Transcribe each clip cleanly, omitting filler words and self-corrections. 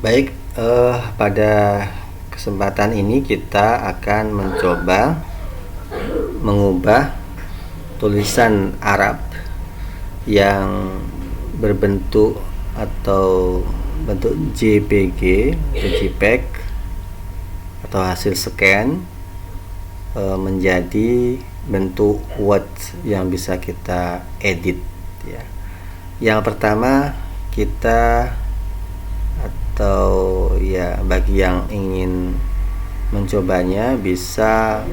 Baik, pada kesempatan ini kita akan mencoba mengubah tulisan Arab yang berbentuk atau bentuk JPG atau JPEG atau hasil scan menjadi bentuk Word yang bisa kita edit ya. Yang pertama kita atau ya bagi yang ingin mencobanya bisa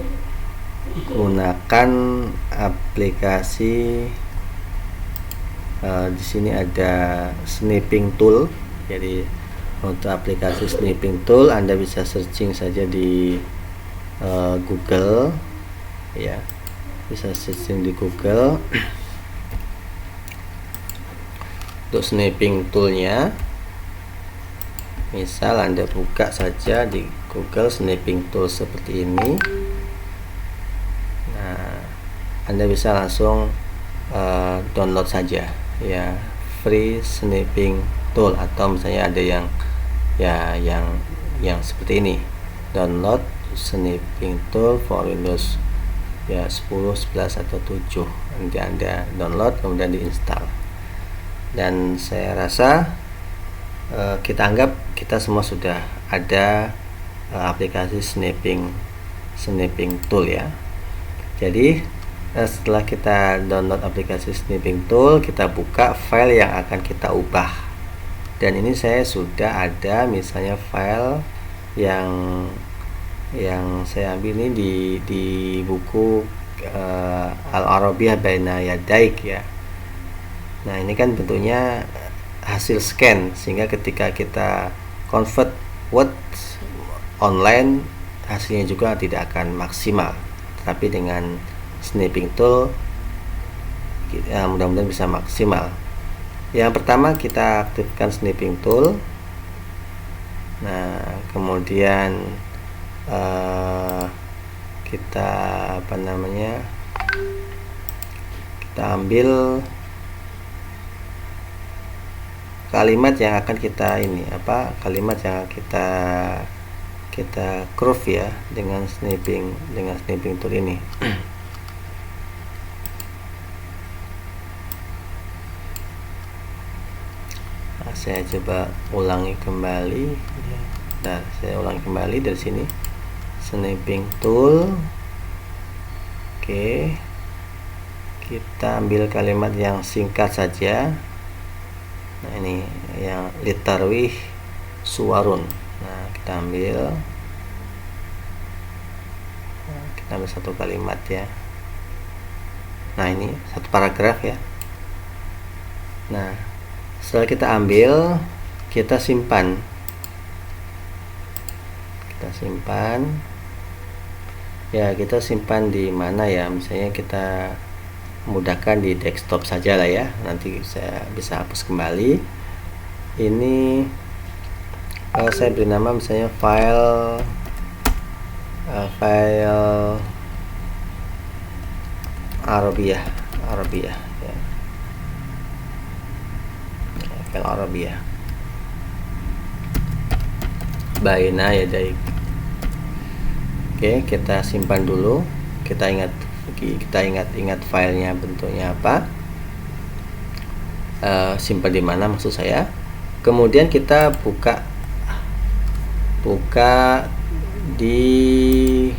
gunakan aplikasi di sini ada snipping tool. Jadi untuk aplikasi snipping tool Anda bisa searching saja di Google ya, bisa searching di Google untuk snipping toolnya. Misal Anda buka saja di Google snipping tool seperti ini. Nah, Anda bisa langsung download saja ya, free snipping tool, atau misalnya ada yang seperti ini, download snipping tool for Windows ya 10, 11 atau 7. Nanti Anda download kemudian diinstal. Dan saya rasa kita anggap kita semua sudah ada aplikasi snipping tool ya. Jadi setelah kita download aplikasi snipping tool, kita buka file yang akan kita ubah. Dan ini saya sudah ada misalnya file yang saya ambil ini di buku Al-Arabiyah Baina Yadaik ya. Nah, ini kan bentuknya hasil scan, sehingga ketika kita convert Word online hasilnya juga tidak akan maksimal. Tapi dengan snipping tool mudah-mudahan bisa maksimal. Yang pertama kita aktifkan snipping tool. Nah, kemudian kita kita ambil kalimat yang akan kalimat yang kita curve ya dengan snipping tool ini. Nah, saya coba ulangi kembali. Nah, saya ulangi kembali dari sini, snipping tool. Oke, kita ambil kalimat yang singkat saja. Nah, ini yang litarwih suwarun. Nah, kita ambil satu kalimat ya. Nah, ini satu paragraf ya. Nah, setelah kita ambil, kita simpan. Ya, kita simpan di mana ya? Misalnya kita mudahkan di desktop saja lah ya, nanti saya bisa hapus kembali. Ini saya beri nama misalnya file Arabiyah ya. File Arabiyah Baina Yadaik. Oke, kita simpan dulu. Kita ingat filenya bentuknya apa, simpan di mana maksud saya. Kemudian kita buka di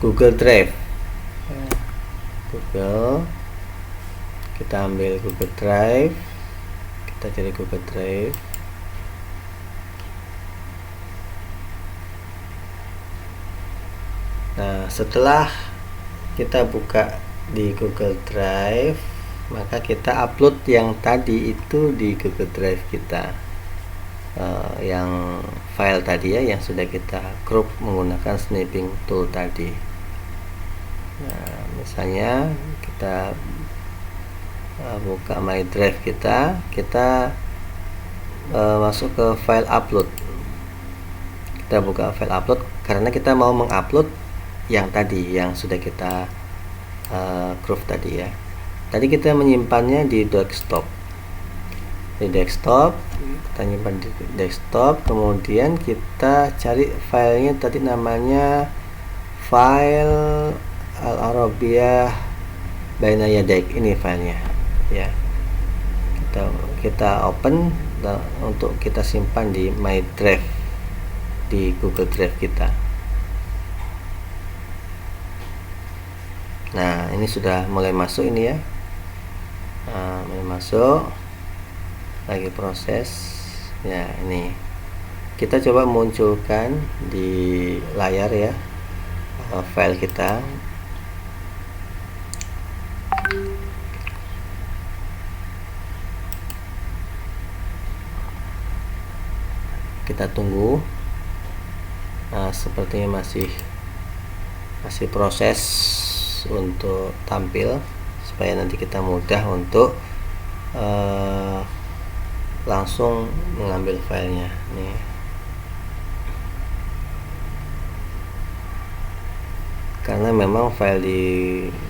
Google Drive. Kita ambil Google Drive, kita cari Google Drive. Nah, setelah kita buka di Google Drive, maka kita upload yang tadi itu di Google Drive kita, yang file tadi ya, yang sudah kita crop menggunakan snipping tool tadi. Nah, misalnya kita buka My Drive kita masuk ke file upload. Kita buka file upload karena kita mau mengupload yang tadi yang sudah kita crop tadi ya. Tadi kita menyimpannya di desktop. di desktop, kita nyimpan di desktop, kemudian kita cari filenya tadi namanya file Al-Arabiyah Baina Yadaik, ini filenya ya. Kita open untuk kita simpan di My Drive, di Google Drive kita. Nah, ini sudah mulai masuk ini ya. Nah, mulai masuk, lagi proses ya. Ini kita coba munculkan di layar ya file kita. Kita tunggu. Nah, sepertinya masih proses untuk tampil, supaya nanti kita mudah untuk langsung mengambil filenya nih. Karena memang file di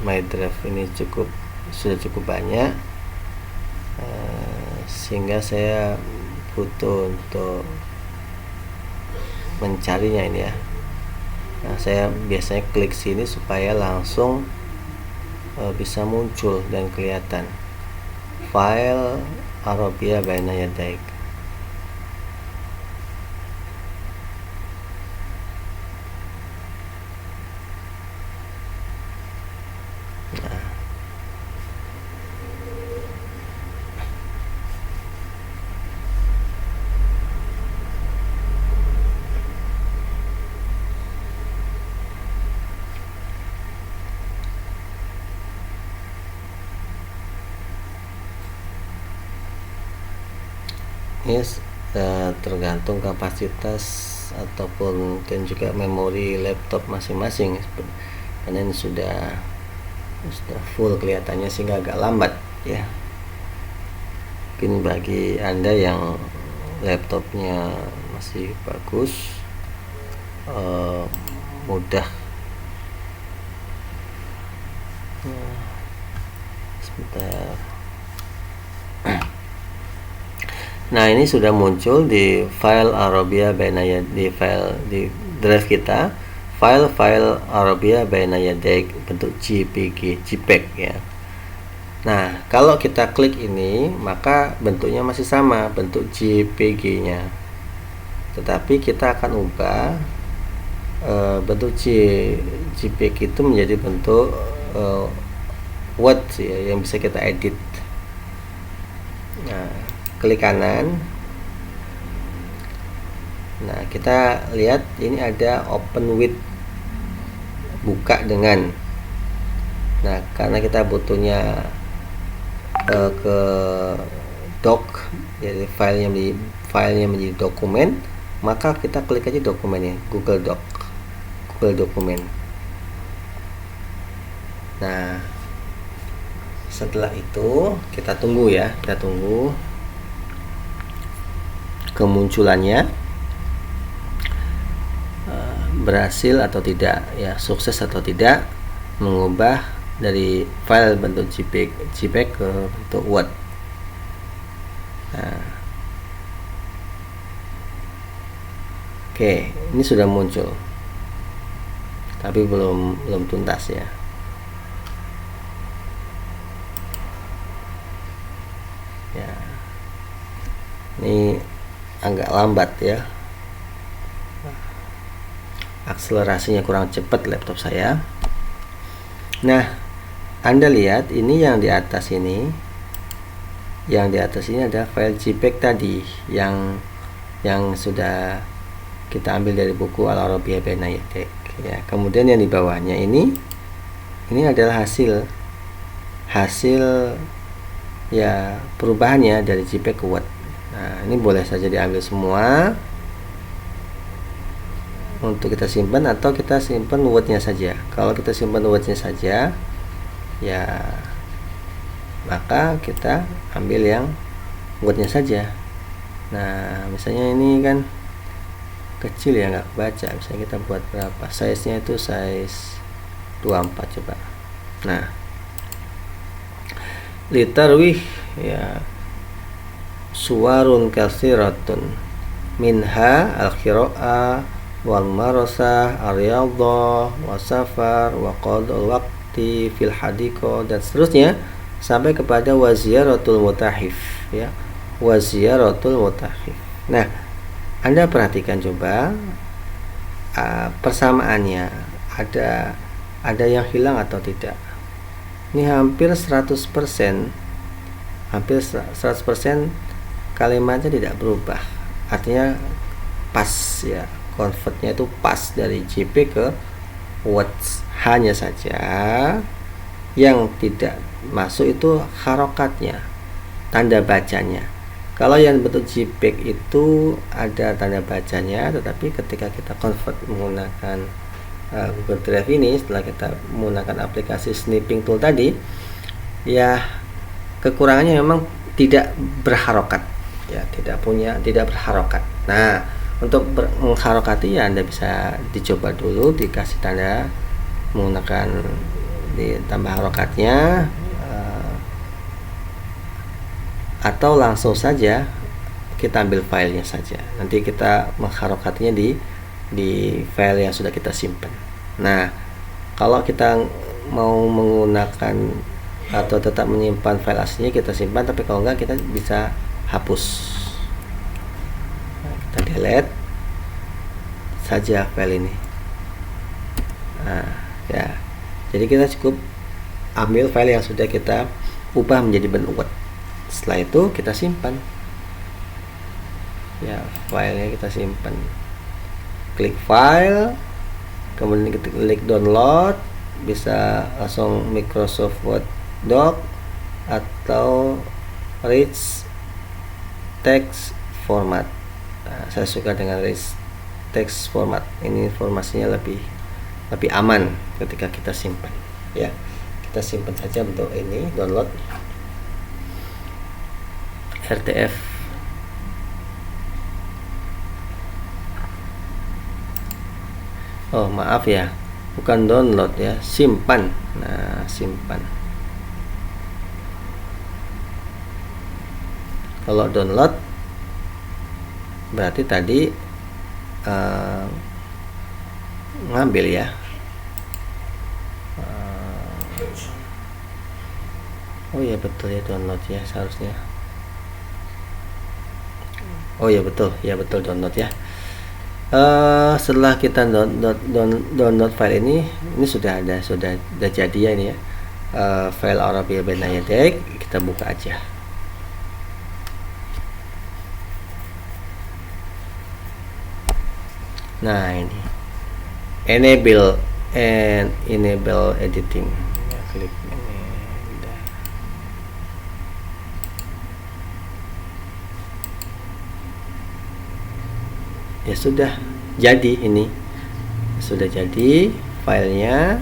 My Drive ini sudah cukup banyak, sehingga saya butuh untuk mencarinya ini ya. Nah, saya biasanya klik sini supaya langsung bisa muncul dan kelihatan file Arabiyah Baina Yadaik. Nah, ini tergantung kapasitas ataupun dan juga memori laptop masing-masing, karena ini sudah full kelihatannya, sehingga agak lambat ya. Mungkin bagi Anda yang laptopnya masih bagus, mudah. Sebentar. Nah, ini sudah muncul di file Arabiyah Baina Yadaik, di drive kita, file Arabiyah Baina Yadaik bentuk JPEG ya. Nah, kalau kita klik ini, maka bentuknya masih sama, bentuk JPG-nya. Tetapi kita akan ubah bentuk JPEG itu menjadi bentuk Word ya, yang bisa kita edit. Nah, klik kanan. Nah, kita lihat ini ada open with, buka dengan. Nah, karena kita butuhnya ke doc, jadi filenya menjadi dokumen, maka kita klik aja dokumennya, Google Dokumen. Nah, setelah itu kita tunggu ya, kemunculannya, berhasil atau tidak ya, sukses atau tidak mengubah dari file bentuk JPEG ke bentuk Word. Nah, oke, ini sudah muncul, tapi belum tuntas ya. Ya, ini agak lambat ya, akselerasinya kurang cepat laptop saya. Nah, Anda lihat ini yang di atas ini, ada file JPEG tadi yang sudah kita ambil dari buku Al-Arabiyah Baina Yadaik ya. Kemudian yang di bawahnya ini adalah hasil ya perubahannya dari JPEG ke Word. Nah, ini boleh saja diambil semua untuk kita simpan, atau kita simpan Wordnya saja. Kalau kita simpan Wordnya saja ya, maka kita ambil yang Wordnya saja. Nah, misalnya ini kan kecil ya, nggak baca. Misalnya kita buat berapa, size nya itu size 24 coba. Nah, liter ya, suwarun katsiratun minha al-qira'ah wal marasah ar-riyadhah wasafar wa qadul waqti fil hadiqah, dan seterusnya sampai kepada waziyaratul mutahif, ya, waziyaratul mutahif. Nah, Anda perhatikan coba persamaannya, ada yang hilang atau tidak. Ini hampir 100%, hampir 100% kalimatnya tidak berubah, artinya pas, ya, convertnya itu pas dari JP ke words. Hanya saja yang tidak masuk itu harokatnya, tanda bacanya. Kalau yang bentuk JPEG itu ada tanda bacanya, tetapi ketika kita convert menggunakan Google Drive ini, setelah kita menggunakan aplikasi snipping tool tadi, ya kekurangannya memang tidak berharokat, ya, tidak berharokat. Nah, untuk mengharokati, ya Anda bisa dicoba dulu, dikasih tanda menggunakan ditambah harokatnya, atau langsung saja kita ambil filenya saja, nanti kita mengharokatinya di file yang sudah kita simpan. Nah, kalau kita mau menggunakan atau tetap menyimpan file aslinya, kita simpan, tapi kalau enggak kita bisa hapus. Kita delete saja file ini. Nah, ya, jadi kita cukup ambil file yang sudah kita ubah menjadi bentuk Word. Setelah itu kita simpan, ya, filenya kita simpan. Klik file, kemudian kita klik download, bisa langsung Microsoft Word Doc atau rich text format. Nah, saya suka dengan rich text format, ini informasinya lebih aman ketika kita simpan, ya. Kita simpan saja bentuk ini, download RTF. Oh, maaf ya, bukan download ya, simpan. Nah, simpan. Kalau download berarti tadi ngambil, ya. Oh ya, betul ya, download ya seharusnya. Oh ya, betul download ya. Setelah kita download file ini sudah jadi ya, ini ya, file Arabia Baina Yadik. Kita buka aja. Nah, ini enable editing, ya, klik ini. Ya, sudah jadi, ini sudah jadi filenya.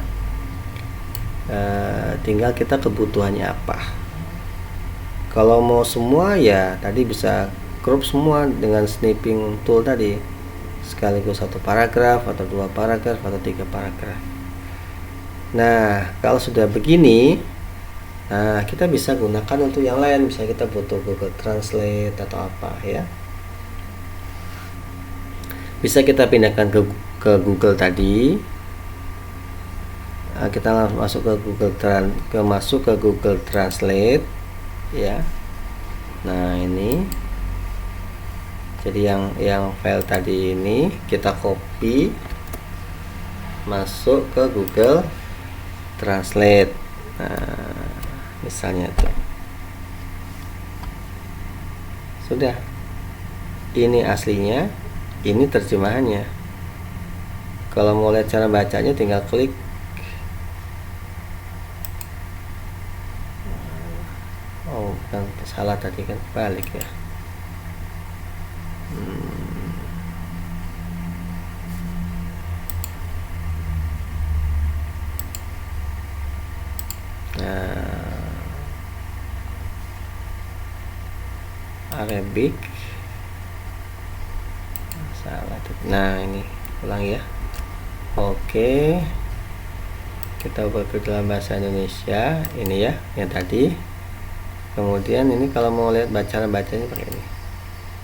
Tinggal kita kebutuhannya apa. Kalau mau semua, ya tadi bisa crop semua dengan snipping tool tadi, sekaligus satu paragraf atau 2 paragraf atau 3 paragraf. Nah, kalau sudah begini, nah kita bisa gunakan untuk yang lain. Misalnya kita butuh Google Translate atau apa, ya, bisa kita pindahkan ke Google tadi. Kita langsung masuk ke Google Translate, ya. Nah, ini jadi yang file tadi ini kita copy masuk ke Google Translate. Nah, misalnya tuh sudah, ini aslinya, ini terjemahannya. Kalau mau lihat cara bacanya, tinggal klik. Oh, bukan, salah tadi kan, balik ya. Arabic, salah. Nah, ini ulang ya. Oke, kita ubah ke dalam bahasa Indonesia, ini ya, yang tadi. Kemudian ini kalau mau lihat bacanya pakai ini.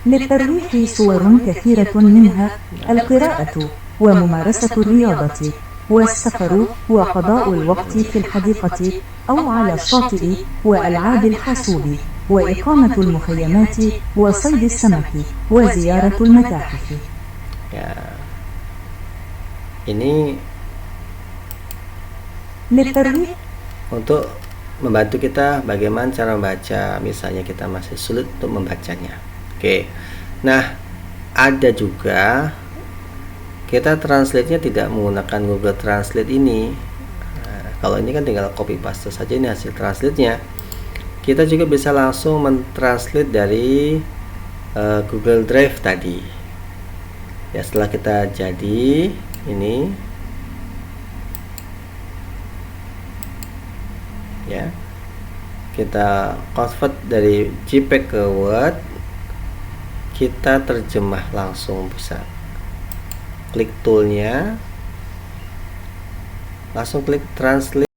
للترويح صور كثيرة منها القراءة وممارسة الرياضة والسفر وقضاء الوقت في الحديقة أو على الشاطئ وألعاب الحاسوب وإقامة المخيمات وصيد السمك وزيارة المتاحف. Ya, ini للترويح untuk membantu kita bagaimana cara membaca, misalnya kita masih sulit untuk membacanya. Oke, nah ada juga kita translate-nya tidak menggunakan Google Translate ini. Nah, kalau ini kan tinggal copy paste saja ini hasil translate-nya. Kita juga bisa langsung mentranslate dari Google Drive tadi. Ya, setelah kita jadi ini, ya, kita convert dari JPEG ke Word, kita terjemah langsung, bisa klik toolnya, langsung klik translate.